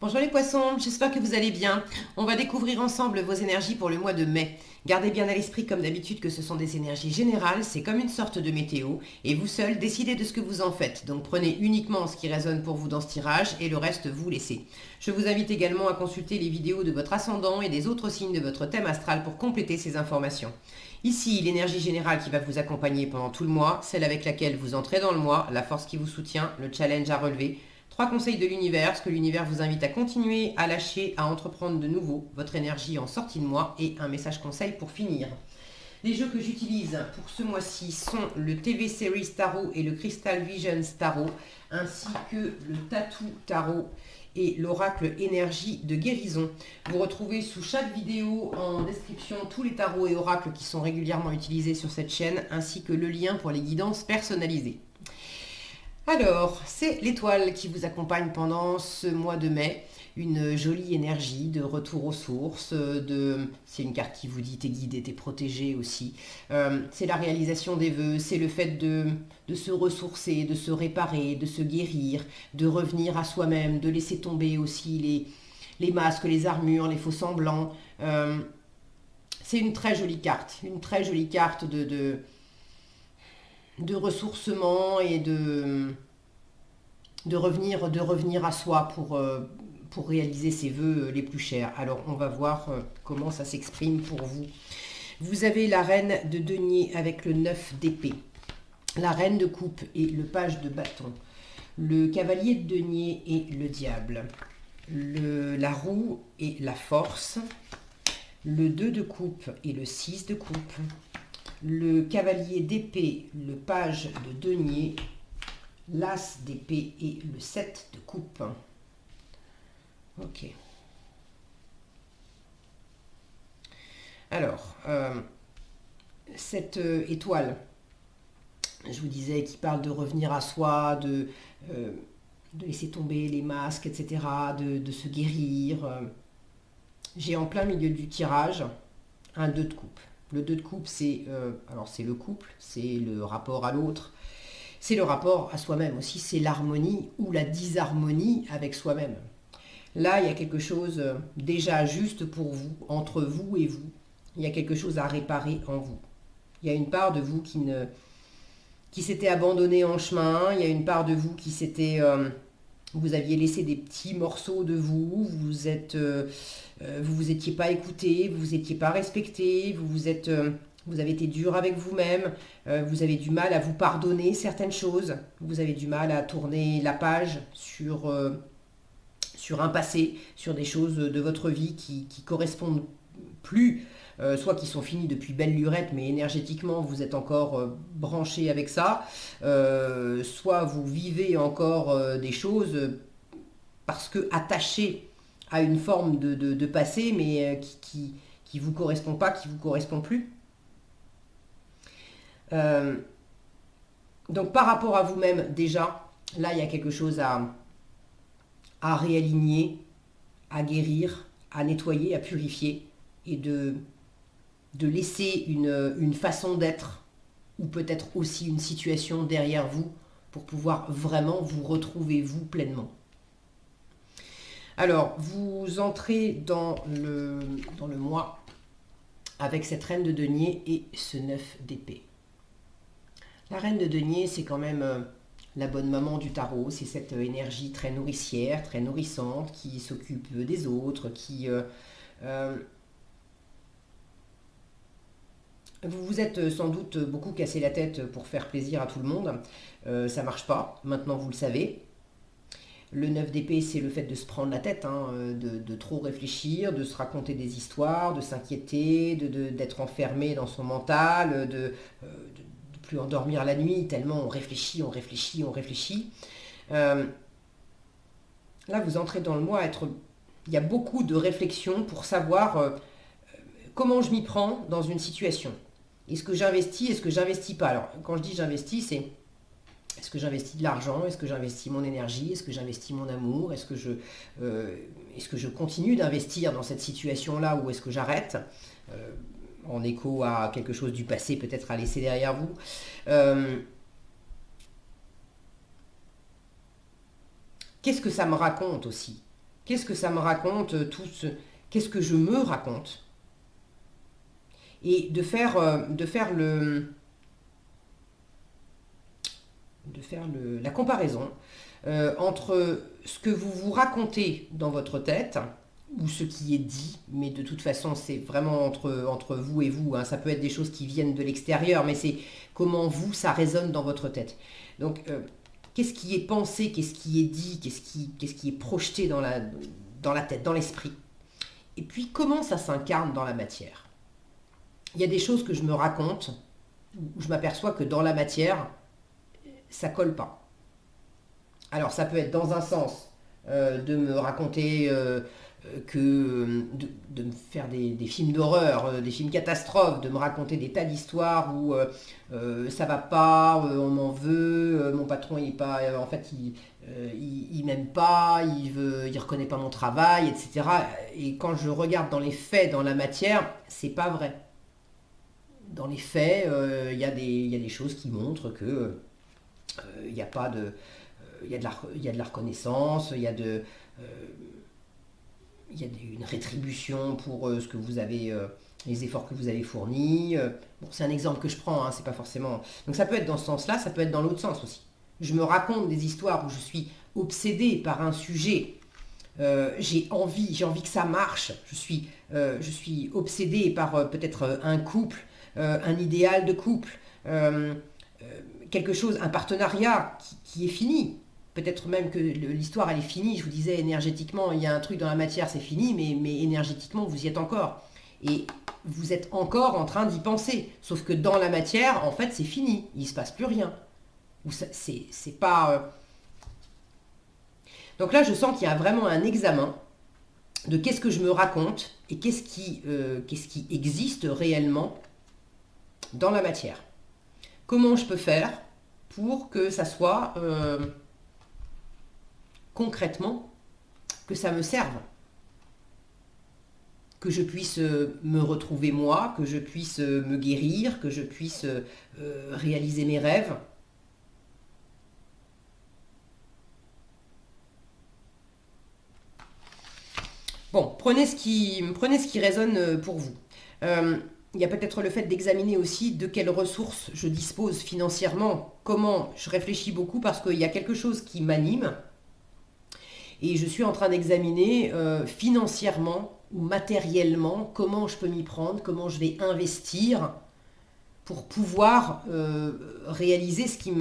Bonjour les poissons, j'espère que vous allez bien. On va découvrir ensemble vos énergies pour le mois de mai. Gardez bien à l'esprit comme d'habitude que ce sont des énergies générales, c'est comme une sorte de météo, et vous seul décidez de ce que vous en faites. Donc prenez uniquement ce qui résonne pour vous dans ce tirage et le reste vous laissez. Je vous invite également à consulter les vidéos de votre ascendant et des autres signes de votre thème astral pour compléter ces informations. Ici, l'énergie générale qui va vous accompagner pendant tout le mois, celle avec laquelle vous entrez dans le mois, la force qui vous soutient, le challenge à relever. 3 conseils de l'univers, ce que l'univers vous invite à continuer, à lâcher, à entreprendre de nouveau, votre énergie en sortie de mois et un message conseil pour finir. Les jeux que j'utilise pour ce mois-ci sont le TV Series Tarot et le Crystal Visions Tarot, ainsi que le Tattoo Tarot et l'oracle énergie de guérison. Vous retrouvez sous chaque vidéo en description tous les tarots et oracles qui sont régulièrement utilisés sur cette chaîne, ainsi que le lien pour les guidances personnalisées. Alors, c'est l'étoile qui vous accompagne pendant ce mois de mai. Une jolie énergie de retour aux sources. C'est une carte qui vous dit t'es guidé, t'es protégé aussi. C'est la réalisation des vœux, c'est le fait de se ressourcer, de se réparer, de se guérir, de revenir à soi-même, de laisser tomber aussi les masques, les armures, les faux semblants. C'est une très jolie carte de ressourcement et de revenir à soi pour réaliser ses vœux les plus chers. Alors on va voir comment ça s'exprime pour vous. Vous avez la reine de denier avec le 9 d'épée, la reine de coupe et le page de bâton, le cavalier de denier et le diable, la roue et la force, le 2 de coupe et le 6 de coupe, le cavalier d'épée, le page de denier, l'as d'épée et le 7 de coupe. Ok. Alors, cette étoile, je vous disais, qui parle de revenir à soi, de laisser tomber les masques, etc., de se guérir. J'ai en plein milieu du tirage un 2 de coupe. Le 2 de coupe, c'est le couple, c'est le rapport à l'autre, c'est le rapport à soi-même aussi, c'est l'harmonie ou la disharmonie avec soi-même. Là, il y a quelque chose déjà juste pour vous, entre vous et vous. Il y a quelque chose à réparer en vous. Il y a une part de vous qui s'était abandonnée en chemin, il y a une part de vous qui s'était... vous aviez laissé des petits morceaux de vous, vous vous étiez pas écouté, vous vous étiez pas respecté, vous avez été dur avec vous-même, vous avez du mal à vous pardonner certaines choses, vous avez du mal à tourner la page sur un passé, sur des choses de votre vie qui correspondent plus, soit qui sont finies depuis belle lurette, mais énergétiquement vous êtes encore branché avec ça, soit vous vivez encore des choses parce que attaché à une forme de passé, mais qui vous correspond pas, qui vous correspond plus. Donc par rapport à vous-même, déjà, là il y a quelque chose à réaligner, à guérir, à nettoyer, à purifier, et de laisser une façon d'être, ou peut-être aussi une situation derrière vous, pour pouvoir vraiment vous retrouver vous pleinement. Alors, vous entrez dans le mois avec cette reine de denier et ce 9 d'épée. La reine de denier, c'est quand même la bonne maman du tarot, c'est cette énergie très nourricière, très nourrissante, qui s'occupe des autres, vous vous êtes sans doute beaucoup cassé la tête pour faire plaisir à tout le monde. Ça marche pas, maintenant vous le savez. Le 9 d'épée, c'est le fait de se prendre la tête, hein, de trop réfléchir, de se raconter des histoires, de s'inquiéter, d'être enfermé dans son mental, de plus endormir la nuit, tellement on réfléchit, on réfléchit, on réfléchit. Là, vous entrez dans le mois, il y a beaucoup de réflexion pour savoir comment je m'y prends dans une situation. Est-ce que j'investis, est-ce que j'investis pas? Alors, quand je dis j'investis, c'est est-ce que j'investis de l'argent? Est-ce que j'investis mon énergie? Est-ce que j'investis mon amour? Est-ce que je continue d'investir dans cette situation-là ou est-ce que j'arrête? En écho à quelque chose du passé peut-être à laisser derrière vous. Qu'est-ce que ça me raconte aussi? Qu'est-ce que ça me raconte, qu'est-ce que je me raconte? Et de faire la comparaison entre ce que vous vous racontez dans votre tête, ou ce qui est dit, mais de toute façon c'est vraiment entre vous et vous, hein. Ça peut être des choses qui viennent de l'extérieur, mais c'est comment vous, ça résonne dans votre tête. Donc qu'est-ce qui est pensé, qu'est-ce qui est dit, qu'est-ce qui est projeté dans la tête, dans l'esprit. Et puis comment ça s'incarne dans la matière. Il y a des choses que je me raconte, où je m'aperçois que dans la matière, ça colle pas. Alors ça peut être dans un sens de me raconter de me faire des films d'horreur, des films catastrophes, de me raconter des tas d'histoires où ça va pas, on m'en veut, mon patron il est pas, en fait il m'aime pas, il reconnaît pas mon travail, etc. Et quand je regarde dans les faits, dans la matière, c'est pas vrai. Dans les faits, il y a des choses qui montrent que il y a pas de, il y a de la reconnaissance, il y a une rétribution pour ce que vous avez, les efforts que vous avez fournis. Bon, c'est un exemple que je prends, hein, c'est pas forcément. Donc ça peut être dans ce sens-là, ça peut être dans l'autre sens aussi. Je me raconte des histoires où je suis obsédée par un sujet. J'ai envie que ça marche. Je suis obsédée par peut-être un couple, un idéal de couple, quelque chose, un partenariat qui est fini. Peut-être même que l'histoire elle est finie, je vous disais énergétiquement, il y a un truc dans la matière, c'est fini, mais énergétiquement, vous y êtes encore. Et vous êtes encore en train d'y penser. Sauf que dans la matière, en fait, c'est fini, il ne se passe plus rien. C'est pas... Donc là, je sens qu'il y a vraiment un examen de qu'est-ce que je me raconte et qu'est-ce qui existe réellement dans la matière. Comment je peux faire pour que ça soit... concrètement, que ça me serve. Que je puisse me retrouver moi, que je puisse me guérir, que je puisse réaliser mes rêves. Bon, prenez ce qui résonne pour vous. Il y a peut-être le fait d'examiner aussi de quelles ressources je dispose financièrement, comment je réfléchis beaucoup parce qu'il y a quelque chose qui m'anime. Et je suis en train d'examiner financièrement ou matériellement comment je peux m'y prendre, comment je vais investir pour pouvoir réaliser ce qui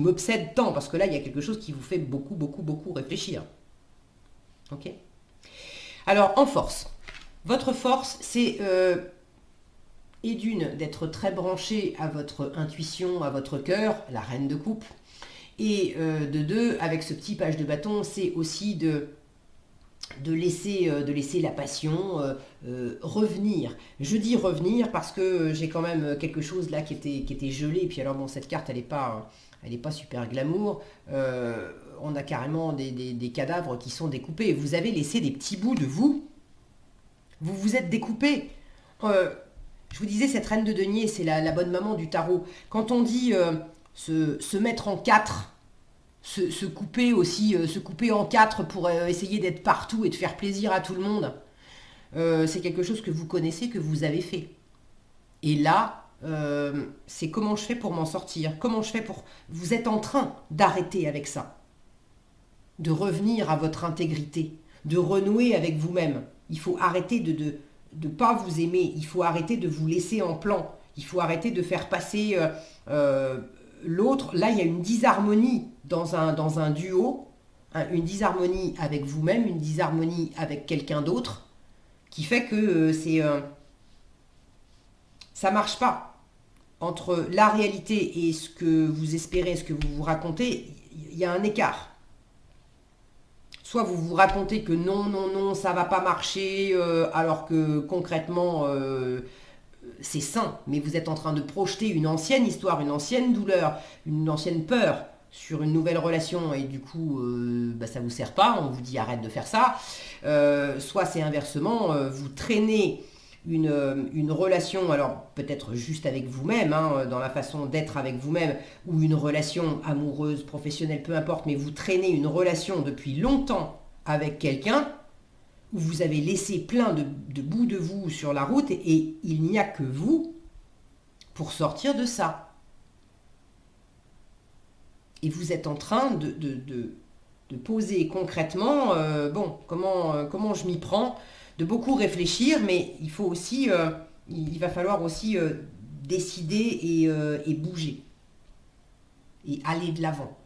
m'obsède tant. Parce que là, il y a quelque chose qui vous fait beaucoup, beaucoup, beaucoup réfléchir. Ok ? Alors, en force. Votre force, c'est et d'une, d'être très branché à votre intuition, à votre cœur, la reine de coupe. Et de deux, avec ce petit page de bâton, c'est aussi de laisser la passion revenir. Je dis revenir parce que j'ai quand même quelque chose là qui était gelé. Et puis alors bon, cette carte, elle est pas super glamour. On a carrément des cadavres qui sont découpés. Vous avez laissé des petits bouts de vous. Vous vous êtes découpé. Je vous disais, cette reine de denier, c'est la bonne maman du tarot. Quand on dit... se mettre en quatre, se couper aussi, se couper en quatre pour essayer d'être partout et de faire plaisir à tout le monde. C'est quelque chose que vous connaissez, que vous avez fait. Et là, c'est comment je fais pour m'en sortir, comment je fais pour... Vous êtes en train d'arrêter avec ça, de revenir à votre intégrité, de renouer avec vous-même. Il faut arrêter de ne pas vous aimer, il faut arrêter de vous laisser en plan, il faut arrêter de faire passer... l'autre, là il y a une disharmonie dans un duo, hein, une disharmonie avec vous-même, une disharmonie avec quelqu'un d'autre, qui fait que ça marche pas. Entre la réalité et ce que vous espérez, ce que vous vous racontez, il y a un écart. Soit vous vous racontez que non, ça va pas marcher, alors que concrètement... c'est sain, mais vous êtes en train de projeter une ancienne histoire, une ancienne douleur, une ancienne peur sur une nouvelle relation et du coup ça vous sert pas, on vous dit arrête de faire ça. Soit c'est inversement, vous traînez une relation, alors peut-être juste avec vous-même, hein, dans la façon d'être avec vous-même, ou une relation amoureuse, professionnelle, peu importe, mais vous traînez une relation depuis longtemps avec quelqu'un, où vous avez laissé plein de bouts de vous sur la route, et il n'y a que vous pour sortir de ça. Et vous êtes en train de poser concrètement, bon, comment je m'y prends, de beaucoup réfléchir, mais il faut aussi, il va falloir aussi décider et bouger, et aller de l'avant,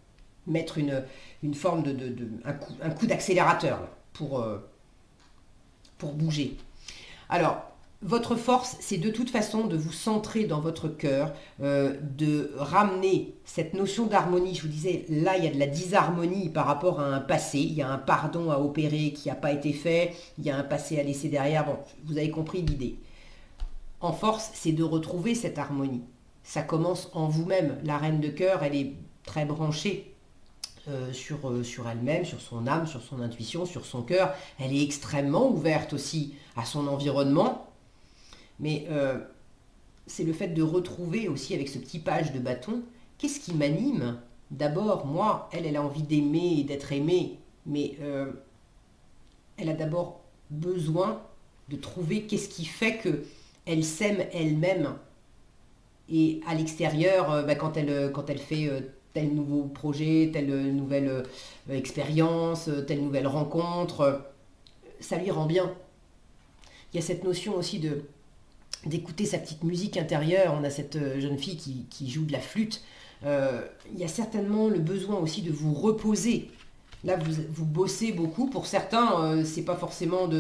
mettre une forme un coup d'accélérateur là, pour bouger. Alors, votre force, c'est de toute façon de vous centrer dans votre cœur, de ramener cette notion d'harmonie. Je vous disais, là, il y a de la disharmonie par rapport à un passé. Il y a un pardon à opérer qui n'a pas été fait. Il y a un passé à laisser derrière. Bon, vous avez compris l'idée. En force, c'est de retrouver cette harmonie. Ça commence en vous-même. La reine de cœur, elle est très branchée sur elle-même, sur son âme, sur son intuition, sur son cœur. Elle est extrêmement ouverte aussi à son environnement. Mais c'est le fait de retrouver aussi avec ce petit page de bâton, qu'est-ce qui m'anime? D'abord, moi, elle a envie d'aimer et d'être aimée, mais elle a d'abord besoin de trouver qu'est-ce qui fait qu'elle s'aime elle-même. Et à l'extérieur, quand elle fait tel nouveau projet, telle nouvelle expérience, telle nouvelle rencontre, ça lui rend bien. Il y a cette notion aussi d'écouter sa petite musique intérieure. On a cette jeune fille qui joue de la flûte. Il y a certainement le besoin aussi de vous reposer. Là, vous bossez beaucoup. Pour certains, c'est pas forcément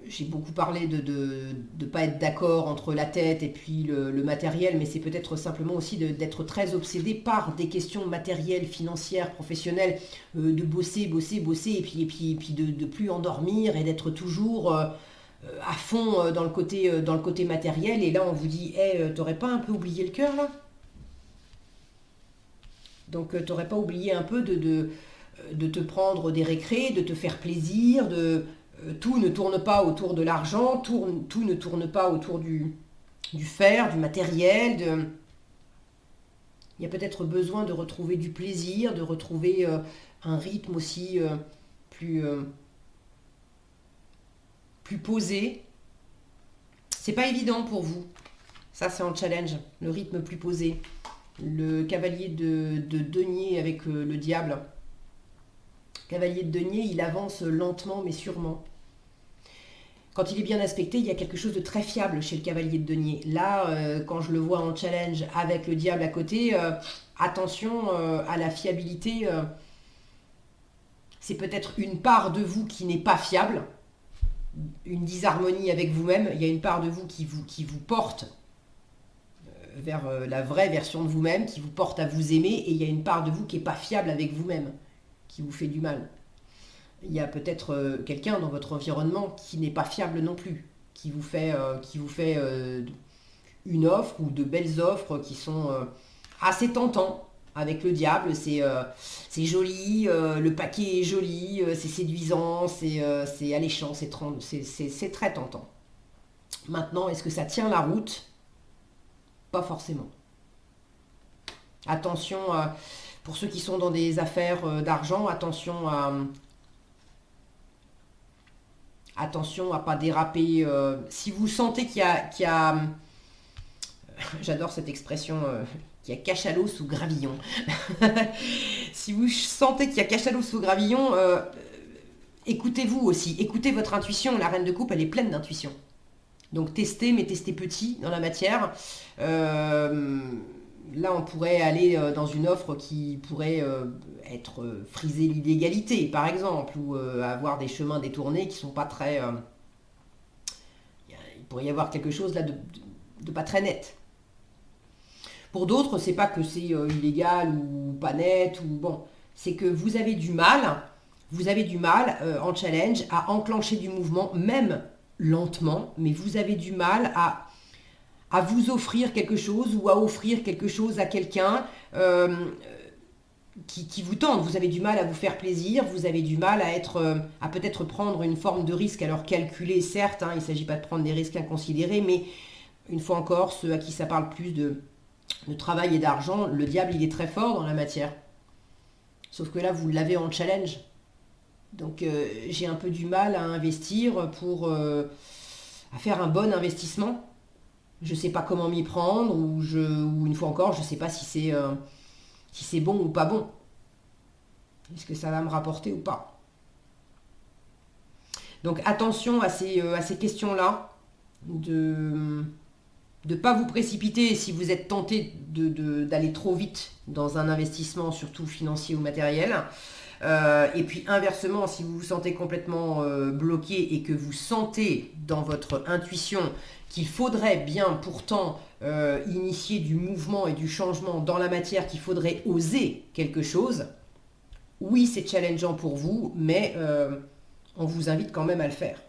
j'ai beaucoup parlé de ne pas être d'accord entre la tête et puis le matériel, mais c'est peut-être simplement aussi d'être très obsédé par des questions matérielles, financières, professionnelles, de bosser, et puis de plus endormir et d'être toujours à fond dans le côté matériel. Et là, on vous dit, hey, t'aurais pas un peu oublié le cœur, là? Donc, t'aurais pas oublié un peu de te prendre des récrés, de te faire plaisir, tout ne tourne pas autour de l'argent, tout ne tourne pas autour du faire, du matériel. Il y a peut-être besoin de retrouver du plaisir, de retrouver un rythme aussi plus posé. C'est pas évident pour vous. Ça, c'est un challenge, le rythme plus posé. Le cavalier de denier avec le diable. Cavalier de denier, il avance lentement mais sûrement. Quand il est bien aspecté, il y a quelque chose de très fiable chez le cavalier de denier. Là, quand je le vois en challenge avec le diable à côté, attention à la fiabilité. C'est peut-être une part de vous qui n'est pas fiable, une disharmonie avec vous-même. Il y a une part de vous qui vous porte vers la vraie version de vous-même, qui vous porte à vous aimer, et il y a une part de vous qui n'est pas fiable avec vous-même, qui vous fait du mal. Il y a peut-être quelqu'un dans votre environnement qui n'est pas fiable non plus, qui vous fait une offre ou de belles offres qui sont assez tentants. Avec le diable, c'est joli, le paquet est joli, c'est séduisant, c'est alléchant, c'est très tentant. Maintenant, est-ce que ça tient la route? Pas forcément. Attention, pour ceux qui sont dans des affaires d'argent, attention à pas déraper. Si vous sentez qu'il y a j'adore cette expression, qu'il y a cachalot sous gravillon. Si vous sentez qu'il y a cachalot sous gravillon, écoutez-vous aussi. Écoutez votre intuition. La reine de coupe, elle est pleine d'intuition. Donc testez, mais testez petit dans la matière. Là, on pourrait aller dans une offre qui pourrait être friser l'illégalité, par exemple, ou avoir des chemins détournés qui sont pas très... il pourrait y avoir quelque chose là de pas très net. Pour d'autres, c'est pas que c'est illégal ou pas net, ou bon, c'est que vous avez du mal en challenge à enclencher du mouvement, même lentement, mais vous avez du mal à vous offrir quelque chose ou à offrir quelque chose à quelqu'un. qui vous tente. Vous avez du mal à vous faire plaisir, vous avez du mal à peut-être prendre une forme de risque, alors calculé, certes, hein, il ne s'agit pas de prendre des risques inconsidérés, mais une fois encore, ceux à qui ça parle plus de travail et d'argent, le diable, il est très fort dans la matière. Sauf que là, vous l'avez en challenge. Donc, j'ai un peu du mal à investir à faire un bon investissement. Je ne sais pas comment m'y prendre, ou une fois encore, je ne sais pas si c'est bon ou pas bon. Est-ce que ça va me rapporter ou pas? Donc attention à ces questions-là, de ne pas vous précipiter si vous êtes tenté d'aller trop vite dans un investissement, surtout financier ou matériel. Et puis inversement, si vous vous sentez complètement bloqué et que vous sentez dans votre intuition qu'il faudrait bien pourtant initier du mouvement et du changement dans la matière, qu'il faudrait oser quelque chose, oui, c'est challengeant pour vous, mais on vous invite quand même à le faire.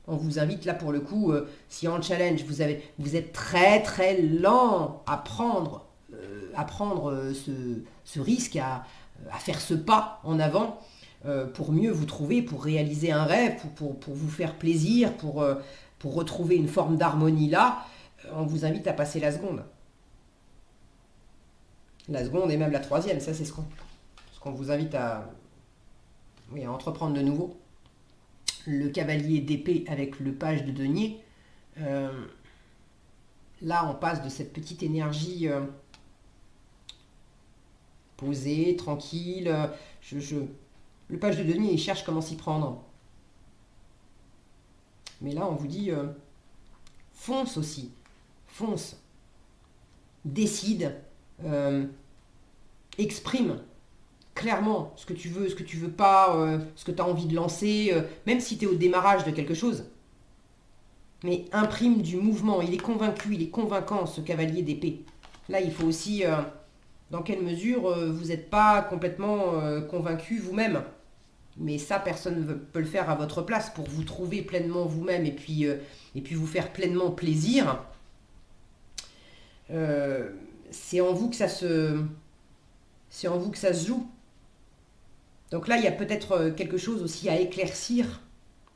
On vous invite là pour le coup, si en challenge vous êtes très très lent à prendre ce risque, à faire ce pas en avant pour mieux vous trouver, pour réaliser un rêve, pour vous faire plaisir, pour retrouver une forme d'harmonie là, on vous invite à passer la seconde. La seconde et même la troisième, ça c'est ce qu'on vous invite oui, à entreprendre de nouveau. Le cavalier d'épée avec le page de denier, là on passe de cette petite énergie posée, tranquille. Le page de denier, il cherche comment s'y prendre. Mais là on vous dit, fonce aussi, fonce, décide, exprime clairement ce que tu veux, ce que tu veux pas, ce que tu as envie de lancer, même si tu es au démarrage de quelque chose. Mais imprime du mouvement, il est convaincu, il est convaincant ce cavalier d'épée. Là, il faut aussi, dans quelle mesure vous n'êtes pas complètement convaincu vous-même. Mais ça, personne ne peut le faire à votre place pour vous trouver pleinement vous-même et puis vous faire pleinement plaisir. C'est en vous que c'est en vous que ça se joue. Donc là, il y a peut-être quelque chose aussi à éclaircir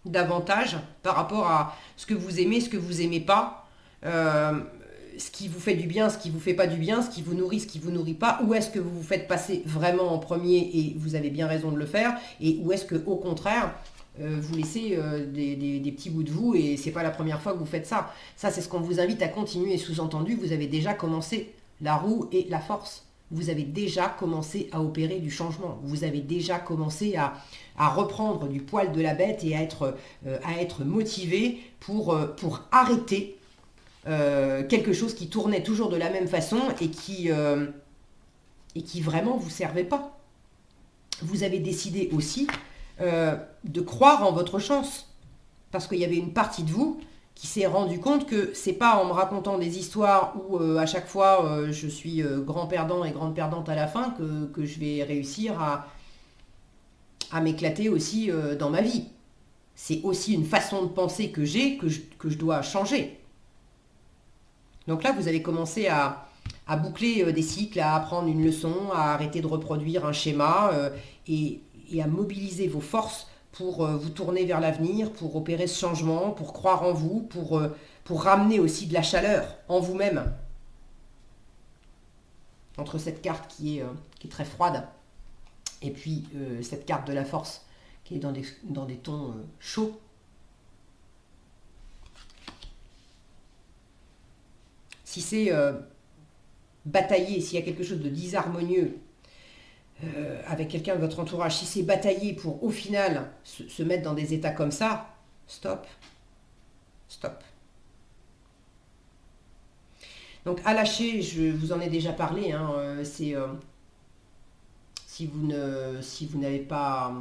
davantage par rapport à ce que vous aimez, ce que vous aimez pas, ce qui vous fait du bien, ce qui vous fait pas du bien, ce qui vous nourrit pas, où est-ce que vous vous faites passer vraiment en premier et vous avez bien raison de le faire, et où est-ce que au contraire vous laissez des petits bouts de vous et c'est pas la première fois que vous faites ça. Ça c'est ce qu'on vous invite à continuer, sous-entendu vous avez déjà commencé la roue et la force. Vous avez déjà commencé à opérer du changement. Vous avez déjà commencé à reprendre du poil de la bête et à être motivé pour arrêter quelque chose qui tournait toujours de la même façon et qui vraiment vous servait pas. Vous avez décidé aussi de croire en votre chance. Parce qu'il y avait une partie de vous qui s'est rendu compte que c'est pas en me racontant des histoires où à chaque fois je suis grand perdant et grande perdante à la fin que je vais réussir à m'éclater aussi dans ma vie. C'est aussi une façon de penser que j'ai que je dois changer. Donc là, vous avez commencé à boucler des cycles, à apprendre une leçon, à arrêter de reproduire un schéma et à mobiliser vos forces pour vous tourner vers l'avenir, pour opérer ce changement, pour croire en vous, pour ramener aussi de la chaleur en vous-même. Entre cette carte qui est très froide et puis cette carte de la force qui est dans des tons chauds. Si c'est batailler, s'il y a quelque chose de disharmonieux avec quelqu'un de votre entourage, si c'est batailler pour au final se mettre dans des états comme ça, stop. Stop. Donc à lâcher, je vous en ai déjà parlé, hein, c'est si vous n'avez pas,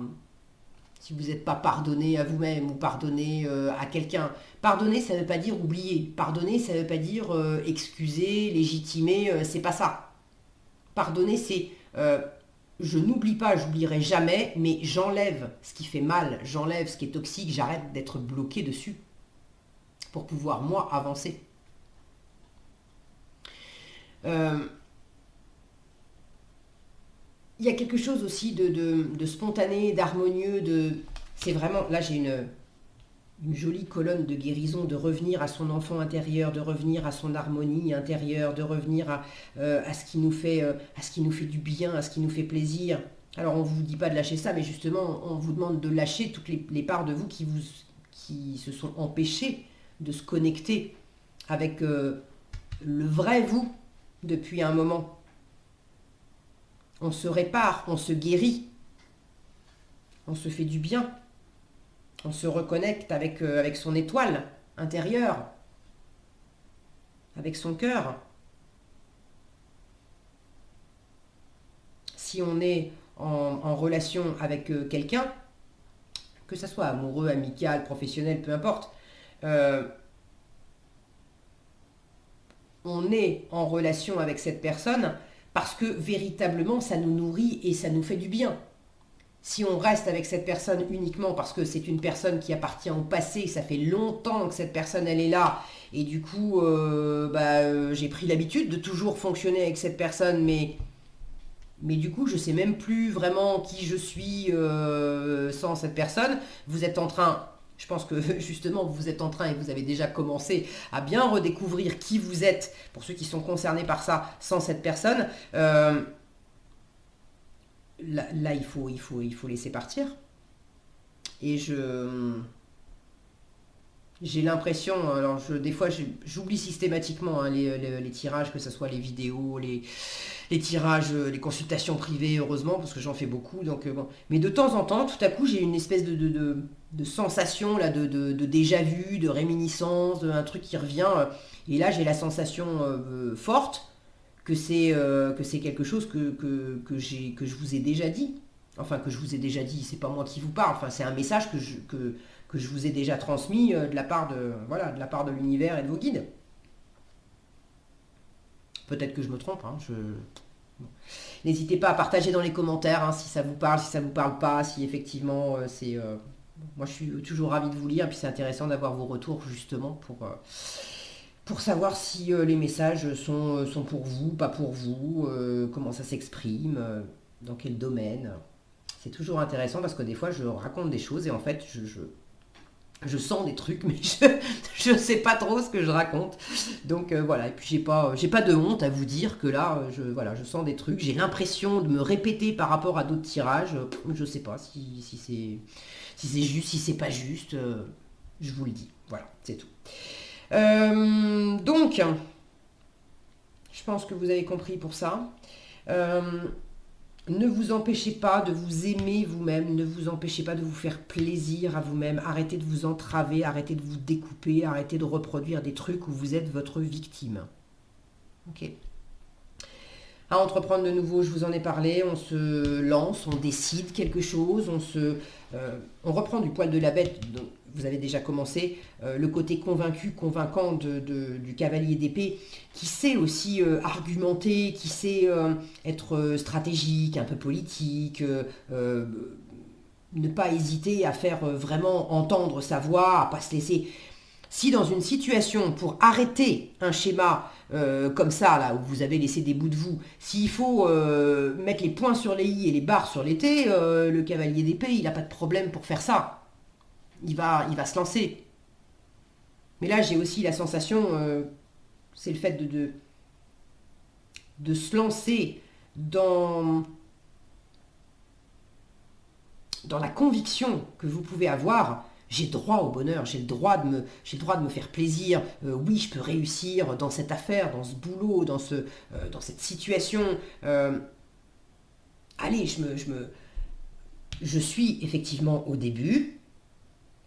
si vous n'êtes pas pardonné à vous-même ou pardonné à quelqu'un. Pardonner, ça ne veut pas dire oublier. Pardonner, ça ne veut pas dire excuser, légitimer, c'est pas ça. Pardonner, c'est je n'oublie pas, j'oublierai jamais, mais j'enlève ce qui fait mal, j'enlève ce qui est toxique, j'arrête d'être bloqué dessus pour pouvoir, moi, avancer. il y a quelque chose aussi de spontané, d'harmonieux, c'est vraiment, là j'ai une jolie colonne de guérison, de revenir à son enfant intérieur, de revenir à son harmonie intérieure, de revenir à ce qui nous fait, à ce qui nous fait du bien, à ce qui nous fait plaisir. Alors on ne vous dit pas de lâcher ça, mais justement on vous demande de lâcher toutes les parts de vous qui se sont empêchées de se connecter avec le vrai vous depuis un moment. On se répare, on se guérit, on se fait du bien, on se reconnecte avec son étoile intérieure, avec son cœur. Si on est en relation avec quelqu'un, que ça soit amoureux, amical, professionnel, peu importe, on est en relation avec cette personne parce que véritablement ça nous nourrit et ça nous fait du bien. Si on reste avec cette personne uniquement parce que c'est une personne qui appartient au passé, ça fait longtemps que cette personne elle est là, et du coup j'ai pris l'habitude de toujours fonctionner avec cette personne, mais du coup je sais même plus vraiment qui je suis sans cette personne. Vous êtes en train, je pense que justement vous êtes en train et vous avez déjà commencé à bien redécouvrir qui vous êtes, pour ceux qui sont concernés par ça, sans cette personne. Là il faut laisser partir. Et j'ai l'impression, alors des fois j'oublie systématiquement les tirages, que ce soit les vidéos, les tirages, les consultations privées, heureusement, parce que j'en fais beaucoup. Donc, bon. Mais de temps en temps, tout à coup, j'ai une espèce de sensation, là, de déjà-vu, de réminiscence, un truc qui revient. Et là, j'ai la sensation forte que c'est quelque chose que je vous ai déjà dit. Enfin, que je vous ai déjà dit, c'est pas moi qui vous parle. Enfin, c'est un message que je vous ai déjà transmis de la part de l'univers et de vos guides. Peut-être que je me trompe. Bon. N'hésitez pas à partager dans les commentaires si ça vous parle, si ça vous parle pas, si effectivement c'est... Moi, je suis toujours ravie de vous lire, et puis c'est intéressant d'avoir vos retours justement pour savoir si les messages sont pour vous, pas pour vous, comment ça s'exprime, dans quel domaine. C'est toujours intéressant parce que des fois, je raconte des choses et en fait, je sens des trucs, mais je sais pas trop ce que je raconte. Donc voilà, et puis j'ai pas de honte à vous dire que là, je sens des trucs. J'ai l'impression de me répéter par rapport à d'autres tirages. Je sais pas si c'est juste, si c'est pas juste. Je vous le dis. Voilà, c'est tout. Donc, je pense que vous avez compris pour ça. Ne vous empêchez pas de vous aimer vous-même, ne vous empêchez pas de vous faire plaisir à vous-même, arrêtez de vous entraver, arrêtez de vous découper, arrêtez de reproduire des trucs où vous êtes votre victime. Ok. À entreprendre de nouveau, je vous en ai parlé, on se lance, on décide quelque chose, on reprend du poil de la bête, donc vous avez déjà commencé, le côté convaincu, convaincant du cavalier d'épée, qui sait aussi argumenter, qui sait être stratégique, un peu politique, ne pas hésiter à faire vraiment entendre sa voix, à pas se laisser... Si dans une situation, pour arrêter un schéma comme ça, là, où vous avez laissé des bouts de vous, s'il faut mettre les points sur les i et les barres sur les t, le cavalier d'épée, il n'a pas de problème pour faire ça. Il va se lancer. Mais là, j'ai aussi la sensation, c'est le fait de se lancer dans la conviction que vous pouvez avoir. J'ai droit au bonheur, j'ai le droit de me faire plaisir. Oui, je peux réussir dans cette affaire, dans ce boulot, dans cette situation. Allez, je suis effectivement au début.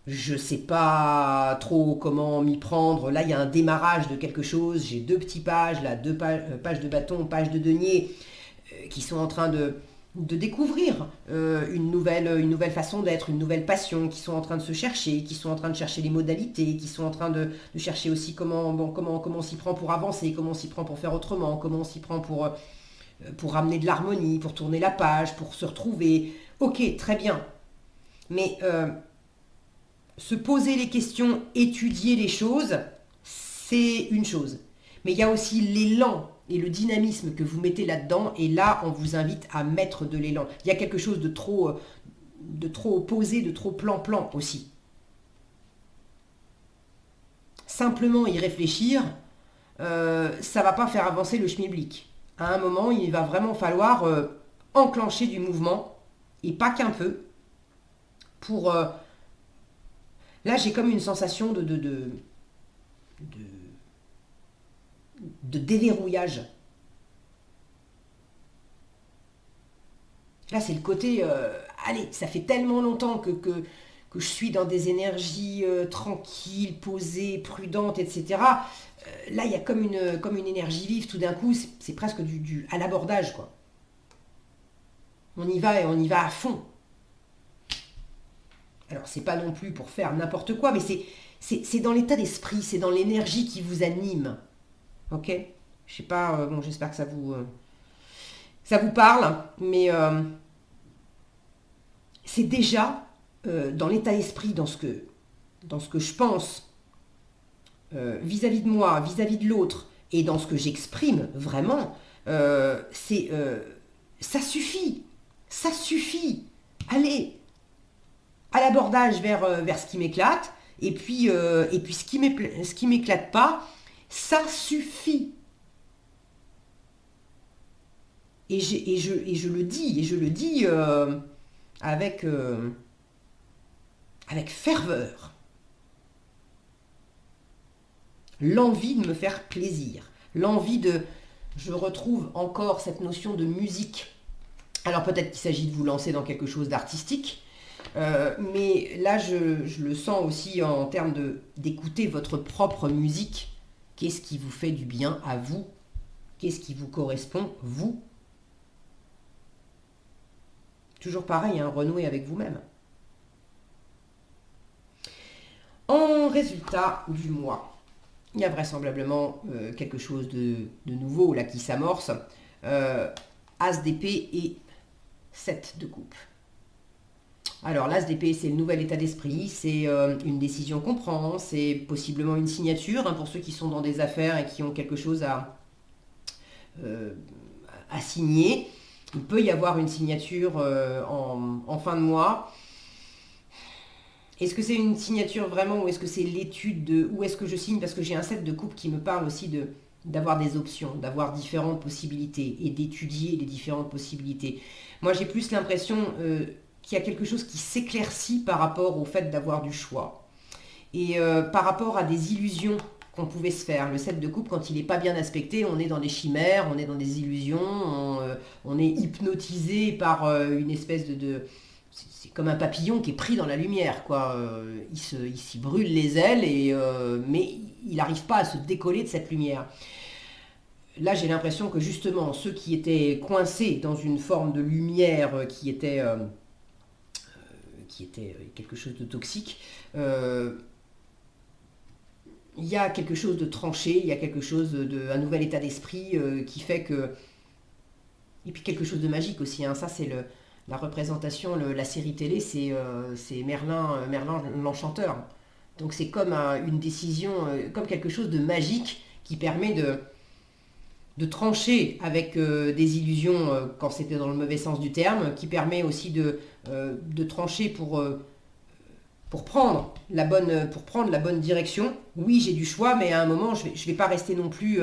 Je sais pas trop comment m'y prendre. Là, il y a un démarrage de quelque chose. J'ai 2 petits pages, là, 2 pages de bâton, pages de denier, qui sont en train de découvrir une nouvelle façon d'être, une nouvelle passion, qui sont en train de se chercher, qui sont en train de chercher les modalités, qui sont en train de chercher aussi comment on s'y prend pour avancer, comment on s'y prend pour faire autrement, comment on s'y prend pour ramener de l'harmonie, pour tourner la page, pour se retrouver. Ok, très bien. Mais se poser les questions, étudier les choses, c'est une chose. Mais il y a aussi l'élan et le dynamisme que vous mettez là-dedans. Et là, on vous invite à mettre de l'élan. Il y a quelque chose de trop posé, de trop plan-plan aussi. Simplement y réfléchir, ça va pas faire avancer le schmilblick. À un moment, il va vraiment falloir enclencher du mouvement, et pas qu'un peu, pour... là, j'ai comme une sensation de déverrouillage. Là, c'est le côté, allez, ça fait tellement longtemps que je suis dans des énergies tranquilles, posées, prudentes, etc. Là, il y a comme une énergie vive, tout d'un coup, c'est presque à l'abordage, quoi. On y va et on y va à fond. Alors, c'est pas non plus pour faire n'importe quoi, mais c'est dans l'état d'esprit, c'est dans l'énergie qui vous anime. Ok? Je sais pas, bon, j'espère que ça vous parle, mais c'est déjà dans l'état d'esprit, dans ce que je pense vis-à-vis de moi, vis-à-vis de l'autre, et dans ce que j'exprime vraiment, ça suffit. Ça suffit. Allez, à l'abordage vers ce qui m'éclate, et puis ce qui m'éclate pas, ça suffit. Et je le dis avec ferveur. L'envie de me faire plaisir. Je retrouve encore cette notion de musique. Alors peut-être qu'il s'agit de vous lancer dans quelque chose d'artistique, mais là je le sens aussi en termes d'écouter votre propre musique. Qu'est-ce qui vous fait du bien à vous? Qu'est-ce qui vous correspond, vous? Toujours pareil, hein, renouer avec vous-même. En résultat du mois, il y a vraisemblablement quelque chose de nouveau là qui s'amorce. As d'épée et 7 de coupe. Alors l'as d'épée, c'est le nouvel état d'esprit, c'est une décision qu'on prend, c'est possiblement une signature, hein, pour ceux qui sont dans des affaires et qui ont quelque chose à signer. Il peut y avoir une signature en fin de mois. Est-ce que c'est une signature vraiment, ou est-ce que c'est l'étude de où est-ce que je signe? Parce que j'ai un 7 de coupe qui me parle aussi d'avoir des options, d'avoir différentes possibilités et d'étudier les différentes possibilités. Moi, j'ai plus l'impression qu'il y a quelque chose qui s'éclaircit par rapport au fait d'avoir du choix. Et par rapport à des illusions qu'on pouvait se faire. Le 7 de coupe, quand il n'est pas bien aspecté, on est dans des chimères, on est dans des illusions, on est hypnotisé par une espèce c'est comme un papillon qui est pris dans la lumière, quoi. Il s'y brûle les ailes, mais il n'arrive pas à se décoller de cette lumière. Là, j'ai l'impression que justement, ceux qui étaient coincés dans une forme de lumière qui était quelque chose de toxique, il y a quelque chose de tranché, il y a quelque chose un nouvel état d'esprit qui fait que... Et puis quelque chose de magique aussi, hein. Ça c'est la représentation, la série télé, c'est Merlin l'Enchanteur. Donc c'est comme une décision, comme quelque chose de magique qui permet de trancher avec des illusions quand c'était dans le mauvais sens du terme, qui permet aussi de trancher pour prendre la bonne direction. Oui, j'ai du choix, mais à un moment, je vais pas rester non plus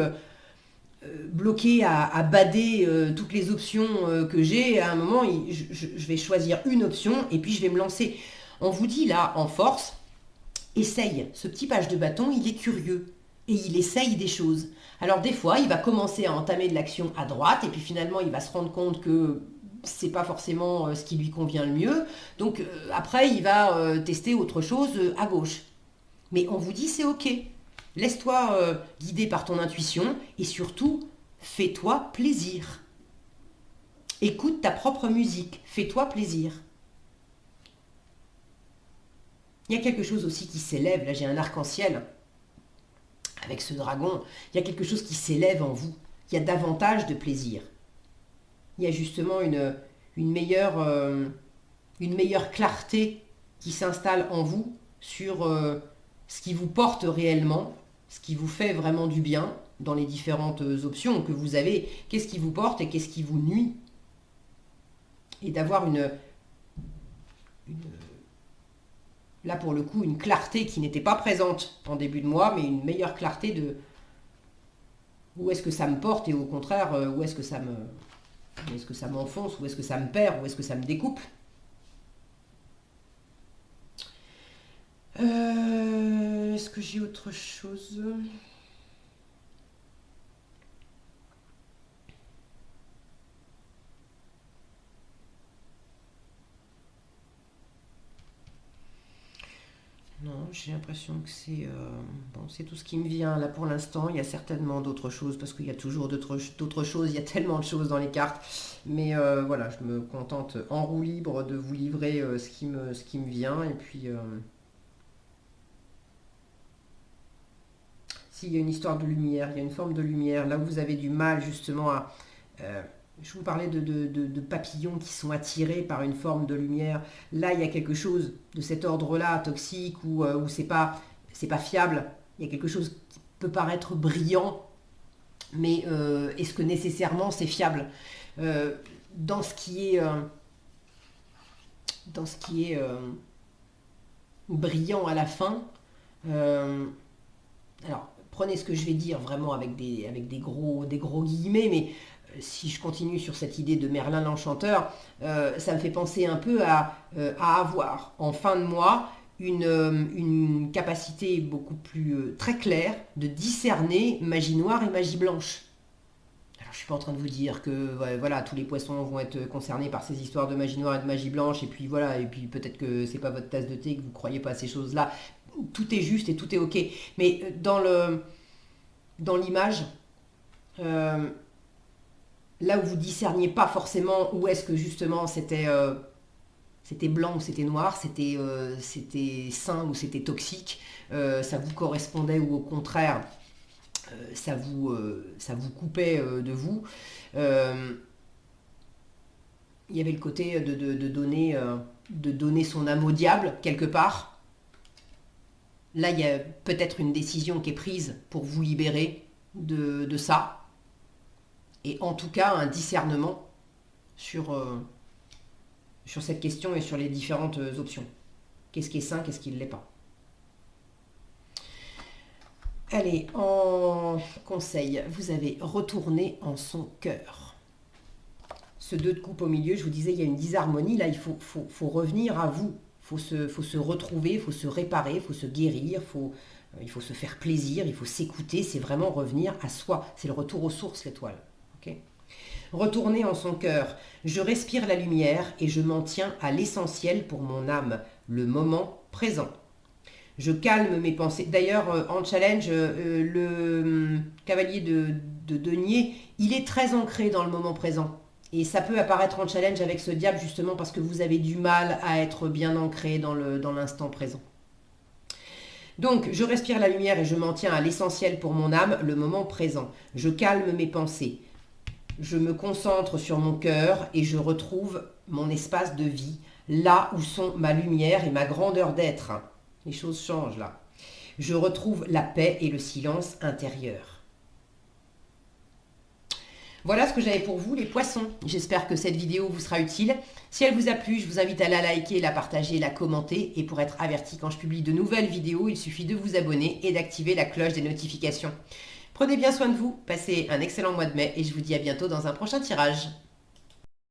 bloqué à bader toutes les options que j'ai. À un moment, je vais choisir une option et puis je vais me lancer. On vous dit là, en force, essaye. Ce petit page de bâton, il est curieux et il essaye des choses. Alors des fois, il va commencer à entamer de l'action à droite et puis finalement, il va se rendre compte que c'est pas forcément ce qui lui convient le mieux. Donc après, il va tester autre chose à gauche. Mais on vous dit c'est ok. Laisse-toi guider par ton intuition et surtout, fais-toi plaisir. Écoute ta propre musique, fais-toi plaisir. Il y a quelque chose aussi qui s'élève, là j'ai un arc-en-ciel avec ce dragon, il y a quelque chose qui s'élève en vous, il y a davantage de plaisir. Il y a justement une meilleure clarté qui s'installe en vous sur ce qui vous porte réellement, ce qui vous fait vraiment du bien, dans les différentes options que vous avez, qu'est-ce qui vous porte et qu'est-ce qui vous nuit. Et d'avoir là pour le coup, une clarté qui n'était pas présente en début de mois, mais une meilleure clarté de où est-ce que ça me porte et au contraire, où est-ce que ça m'enfonce, où est-ce que ça me perd, où est-ce que ça me découpe. Est-ce que j'ai autre chose ? Non, j'ai l'impression que c'est bon, c'est tout ce qui me vient là pour l'instant. Il y a certainement d'autres choses parce qu'il y a toujours d'autres choses. Il y a tellement de choses dans les cartes. Mais voilà, je me contente en roue libre de vous livrer ce qui me vient. Et puis, s'il y a une histoire de lumière, il y a une forme de lumière. Là où vous avez du mal justement à... je vous parlais de papillons qui sont attirés par une forme de lumière. Là, il y a quelque chose de cet ordre-là, toxique, où c'est pas fiable. Il y a quelque chose qui peut paraître brillant, mais est-ce que nécessairement c'est fiable dans ce qui est brillant à la fin. Alors, prenez ce que je vais dire vraiment avec des gros guillemets, mais si je continue sur cette idée de Merlin l'Enchanteur, ça me fait penser un peu à avoir en fin de mois une capacité beaucoup plus très claire de discerner magie noire et magie blanche. Alors je suis pas en train de vous dire que voilà, tous les poissons vont être concernés par ces histoires de magie noire et de magie blanche, et puis voilà, et puis peut-être que c'est pas votre tasse de thé, que vous croyez pas à ces choses-là. Tout est juste et tout est ok. Mais dans l'image, là où vous discerniez pas forcément où est-ce que justement c'était blanc ou c'était noir, c'était sain ou c'était toxique, ça vous correspondait ou au contraire ça vous coupait de vous. Il y avait le côté de donner son âme au diable quelque part. Là, il y a peut-être une décision qui est prise pour vous libérer de ça. Et en tout cas, un discernement sur cette question et sur les différentes options. Qu'est-ce qui est sain, qu'est-ce qui ne l'est pas. Allez, en conseil, vous avez retourné en son cœur. Ce 2 de coupe au milieu, je vous disais, il y a une disharmonie. Là, il faut revenir à vous. Faut se retrouver, il faut se réparer, il faut se guérir, il faut se faire plaisir, il faut s'écouter. C'est vraiment revenir à soi. C'est le retour aux sources, l'étoile. Okay. Retourner en son cœur. Je respire la lumière et je m'en tiens à l'essentiel pour mon âme, le moment présent. Je calme mes pensées. D'ailleurs, en challenge, le cavalier de denier, il est très ancré dans le moment présent. Et ça peut apparaître en challenge avec ce diable justement parce que vous avez du mal à être bien ancré dans l'instant présent. Donc, je respire la lumière et je m'en tiens à l'essentiel pour mon âme, le moment présent. Je calme mes pensées. Je me concentre sur mon cœur et je retrouve mon espace de vie, là où sont ma lumière et ma grandeur d'être. Les choses changent là. Je retrouve la paix et le silence intérieur. Voilà ce que j'avais pour vous, les poissons. J'espère que cette vidéo vous sera utile. Si elle vous a plu, je vous invite à la liker, la partager, la commenter. Et pour être averti quand je publie de nouvelles vidéos, il suffit de vous abonner et d'activer la cloche des notifications. Prenez bien soin de vous, passez un excellent mois de mai et je vous dis à bientôt dans un prochain tirage.